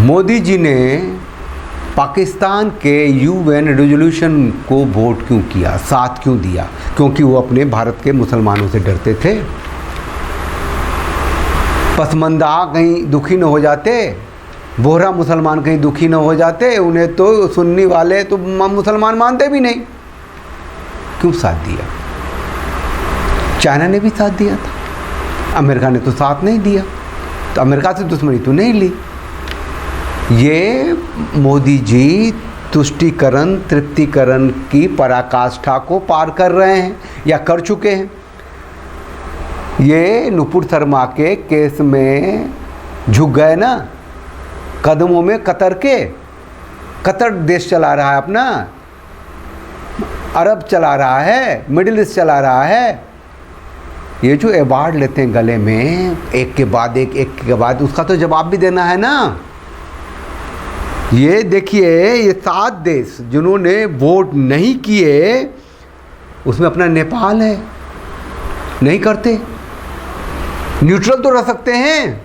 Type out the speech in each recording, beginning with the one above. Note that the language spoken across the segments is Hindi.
मोदी जी ने पाकिस्तान के यूएन रेजोल्यूशन को वोट क्यों किया, साथ क्यों दिया? क्योंकि वो अपने भारत के मुसलमानों से डरते थे। पसमंदा कहीं दुखी न हो जाते, बोहरा मुसलमान कहीं दुखी न हो जाते, उन्हें तो सुन्नी वाले तो मुसलमान मानते भी नहीं। क्यों साथ दिया? चाइना ने भी साथ दिया था, अमेरिका ने तो साथ नहीं दिया, तो अमेरिका से दुश्मनी तो नहीं ली। ये मोदी जी तुष्टीकरण तृप्तिकरण की पराकाष्ठा को पार कर रहे हैं या कर चुके हैं। ये नुपुर शर्मा के केस में झुक गए ना, कदमों में कतर के। कतर देश चला रहा है अपना, अरब चला रहा है, मिडिल ईस्ट चला रहा है। ये जो अवार्ड लेते हैं गले में एक के बाद एक के बाद, उसका तो जवाब भी देना है ना। ये देखिए, ये 7 देश जिन्होंने वोट नहीं किए, उसमें अपना नेपाल है, नहीं करते। न्यूट्रल तो रह सकते हैं,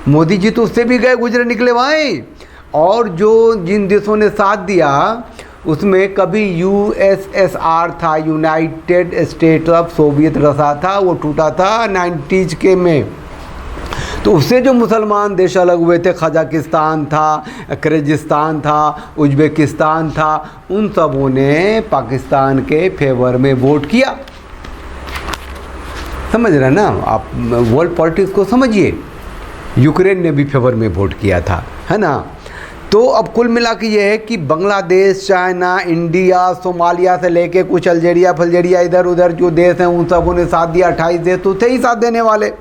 मोदी जी तो उससे भी गए गुजरे निकले भाई। और जो जिन देशों ने साथ दिया उसमें कभी यूएसएसआर था, यूनाइटेड स्टेट ऑफ सोवियत रसा था, वो टूटा था 90s के में। तो उससे जो मुसलमान देश अलग हुए थे, कजाकिस्तान था, किर्गिस्तान था, उज्बेकिस्तान था, उन सबों ने पाकिस्तान के फेवर में वोट किया। समझ रहे हैं ना आप, वर्ल्ड पॉलिटिक्स को समझिए। यूक्रेन ने भी फेवर में वोट किया था, है ना। तो अब कुल मिला के ये है कि बांग्लादेश, चाइना, इंडिया, सोमालिया से लेके कुछ अल्जीरिया फल्जीरिया इधर उधर जो देश हैं उन सबों ने साथ दिया। 28 देश तो थे ही साथ देने वाले।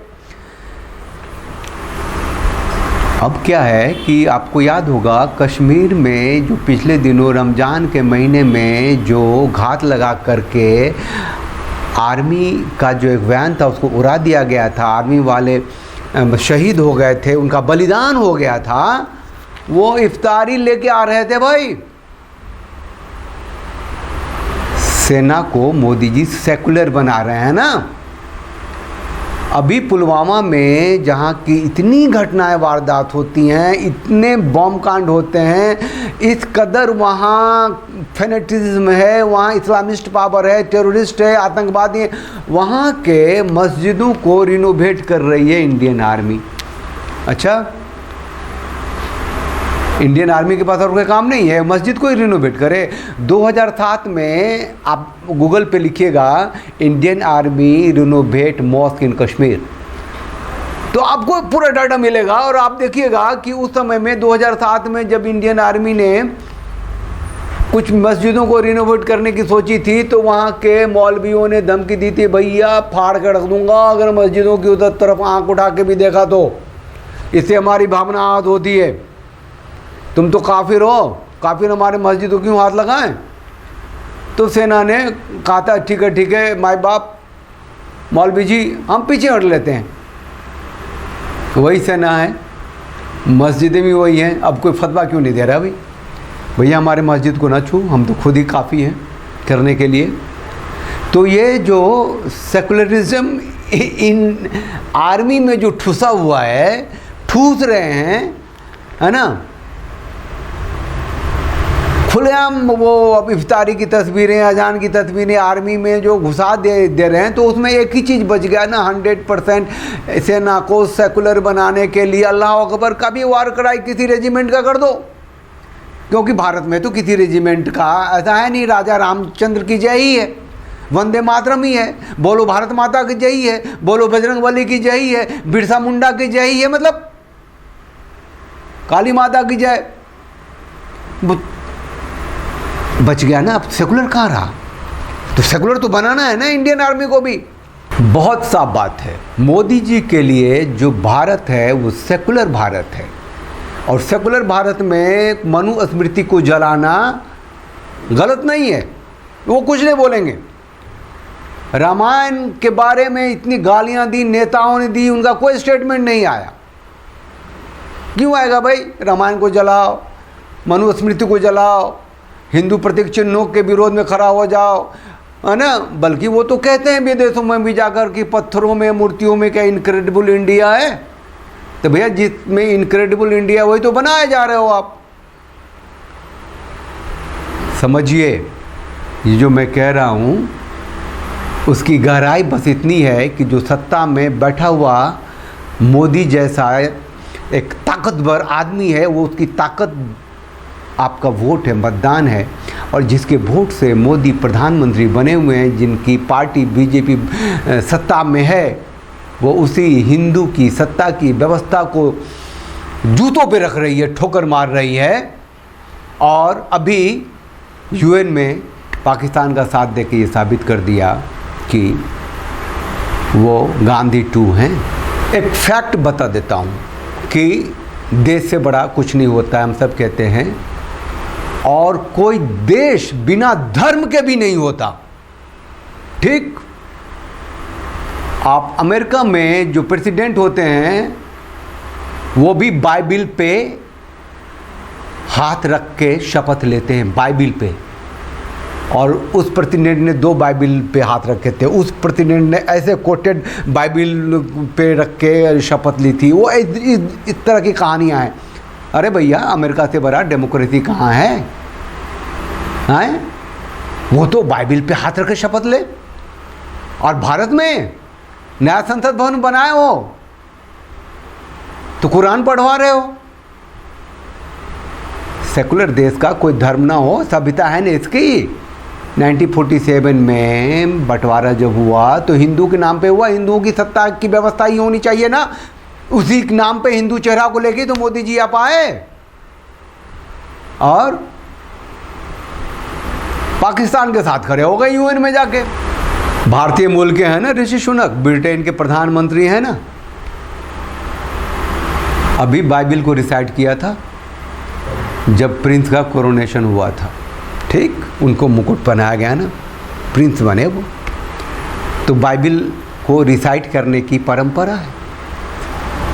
अब क्या है कि आपको याद होगा कश्मीर में जो पिछले दिनों रमज़ान के महीने में जो घात लगा करके आर्मी का जो एक वैन था उसको उड़ा दिया गया था, आर्मी वाले शहीद हो गए थे, उनका बलिदान हो गया था। वो इफ्तारी लेके आ रहे थे भाई। सेना को मोदी जी सेकुलर बना रहे हैं ना। अभी पुलवामा में जहाँ की इतनी घटनाएं वारदात होती हैं, इतने बॉम्ब कांड होते हैं, इस कदर वहाँ फेनेटिज्म है, वहाँ इस्लामिस्ट पावर है, टेररिस्ट है, आतंकवादी है, वहाँ के मस्जिदों को रिनोवेट कर रही है इंडियन आर्मी। अच्छा, इंडियन आर्मी के पास और कोई काम नहीं है, मस्जिद को ही रिनोवेट करे। 2007 में आप गूगल पे लिखिएगा Indian army renovate mosque in Kashmir, तो आपको पूरा डाटा मिलेगा। और आप देखिएगा कि उस समय में 2007 में जब इंडियन आर्मी ने कुछ मस्जिदों को रिनोवेट करने की सोची थी, तो वहाँ के मौलवियों ने धमकी दी थी, भैया फाड़ के रख दूंगा अगर मस्जिदों की उधर तरफ आँख उठा के भी देखा तो, इससे हमारी भावना आहत होती है। तुम तो काफिर हो, काफिर हमारे मस्जिदों क्यों हाथ लगाएं? तो सेना ने कहा था ठीक है माई बाप मौलवी जी, हम पीछे हट लेते हैं। वही सेना है, मस्जिदें भी वही हैं। अब कोई फतवा क्यों नहीं दे रहा भाई, भैया हमारे मस्जिद को ना छू, हम तो खुद ही काफ़ी हैं करने के लिए। तो ये जो सेकुलरिज्म इन आर्मी में जो ठुसा हुआ है, ठूस रहे हैं, है ना। खुलेआम वो अब इफ्तारी की तस्वीरें, अजान की तस्वीरें आर्मी में जो घुसा दे रहे हैं, तो उसमें एक ही चीज़ बच गया ना, 100% सेना को सेकुलर बनाने के लिए अल्लाह अकबर का भी वार कराई किसी रेजिमेंट का कर दो। क्योंकि भारत में तो किसी रेजिमेंट का ऐसा है नहीं, राजा रामचंद्र की जय ही है, वंदे मातरम ही है, बोलो भारत माता की जय ही है, बोलो बजरंग बली की जय ही है, बिरसा मुंडा की जय ही है, मतलब काली माता की जय। बच गया ना। अब सेकुलर कहाँ रहा? तो सेकुलर तो बनाना है ना इंडियन आर्मी को भी। बहुत साफ बात है, मोदी जी के लिए जो भारत है वो सेकुलर भारत है। और सेकुलर भारत में मनुस्मृति को जलाना गलत नहीं है, वो कुछ नहीं बोलेंगे। रामायण के बारे में इतनी गालियां दी, नेताओं ने दी, उनका कोई स्टेटमेंट नहीं आया। क्यों आएगा भाई? रामायण को जलाओ, मनुस्मृति को जलाओ, हिंदू प्रतीक चिन्हों के विरोध में खड़ा हो जाओ, है ना। बल्कि वो तो कहते हैं विदेशों में भी जाकर कि पत्थरों में, मूर्तियों में क्या इनक्रेडिबल इंडिया है, तो भैया जिसमें इनक्रेडिबल इंडिया वही तो बनाए जा रहे हो आप। समझिए, ये जो मैं कह रहा हूँ उसकी गहराई बस इतनी है कि जो सत्ता में बैठा हुआ मोदी जैसा एक ताकतवर आदमी है, वो उसकी ताकत आपका वोट है, मतदान है। और जिसके वोट से मोदी प्रधानमंत्री बने हुए हैं, जिनकी पार्टी बीजेपी सत्ता में है, वो उसी हिंदू की सत्ता की व्यवस्था को जूतों पे रख रही है, ठोकर मार रही है। और अभी यूएन में पाकिस्तान का साथ देके ये साबित कर दिया कि वो गांधी 2 हैं। एक फैक्ट बता देता हूँ कि देश से बड़ा कुछ नहीं होता है, हम सब कहते हैं, और कोई देश बिना धर्म के भी नहीं होता। ठीक, आप अमेरिका में जो प्रेसिडेंट होते हैं वो भी बाइबिल पे हाथ रख के शपथ लेते हैं, बाइबिल पे। और उस प्रेसिडेंट ने 2 बाइबिल पे हाथ रखे थे, उस प्रेसिडेंट ने ऐसे कोटेड बाइबिल पे रख के शपथ ली थी। वो इस तरह की कहानियाँ हैं। अरे भैया, अमेरिका से बड़ा डेमोक्रेसी कहाँ है? हैं? वो तो बाइबिल पे हाथ रख के शपथ ले। और भारत में नया संसद भवन बनाए हो तो कुरान पढ़वा रहे हो। सेकुलर देश का कोई धर्म ना हो, सभ्यता है ना इसकी। 1947 में बंटवारा जब हुआ तो हिंदू के नाम पे हुआ, हिंदुओं की सत्ता की व्यवस्था ही होनी चाहिए ना। उसी के नाम पे हिंदू चेहरा को लेके तो मोदी जी आप आए और पाकिस्तान के साथ खड़े हो गए यूएन में जाके। भारतीय मूल के हैं ना ऋषि सुनक, ब्रिटेन के प्रधानमंत्री हैं ना, अभी बाइबिल को रिसाइट किया था जब प्रिंस का कोरोनेशन हुआ था। ठीक, उनको मुकुट पहनाया गया ना, प्रिंस बने वो। तो बाइबिल को रिसाइट करने की परंपरा है,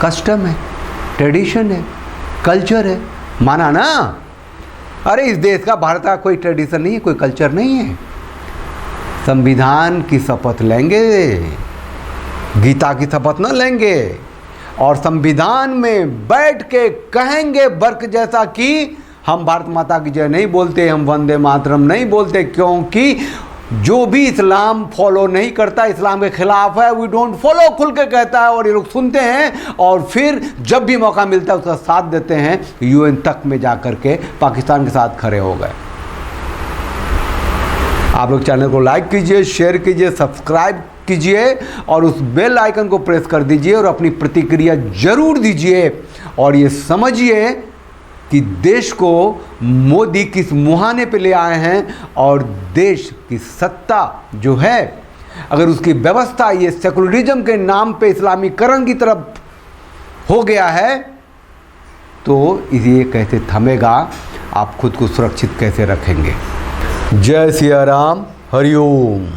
कस्टम है, ट्रेडिशन है, कल्चर है, माना ना। अरे इस देश का, भारत का कोई ट्रेडिशन नहीं है, कोई कल्चर नहीं है। संविधान की शपथ लेंगे, गीता की शपथ न लेंगे, और संविधान में बैठ के कहेंगे वर्क जैसा कि हम भारत माता की जय नहीं बोलते, हम वंदे मातरम नहीं बोलते, क्योंकि जो भी इस्लाम फॉलो नहीं करता, इस्लाम के खिलाफ है, वी डोंट फॉलो खुल के कहता है। और ये लोग सुनते हैं और फिर जब भी मौका मिलता है उसका साथ देते हैं। यूएन तक में जाकर के पाकिस्तान के साथ खड़े हो गए। आप लोग चैनल को लाइक कीजिए, शेयर कीजिए, सब्सक्राइब कीजिए और उस बेल आइकन को प्रेस कर दीजिए और अपनी प्रतिक्रिया जरूर दीजिए। और ये समझिए कि देश को मोदी किस मुहाने पे ले आए हैं, और देश की सत्ता जो है, अगर उसकी व्यवस्था ये सेकुलरिज्म के नाम पे इस्लामीकरण की तरफ हो गया है तो ये कैसे थमेगा? आप खुद को सुरक्षित कैसे रखेंगे? जय सिया राम, हरिओम।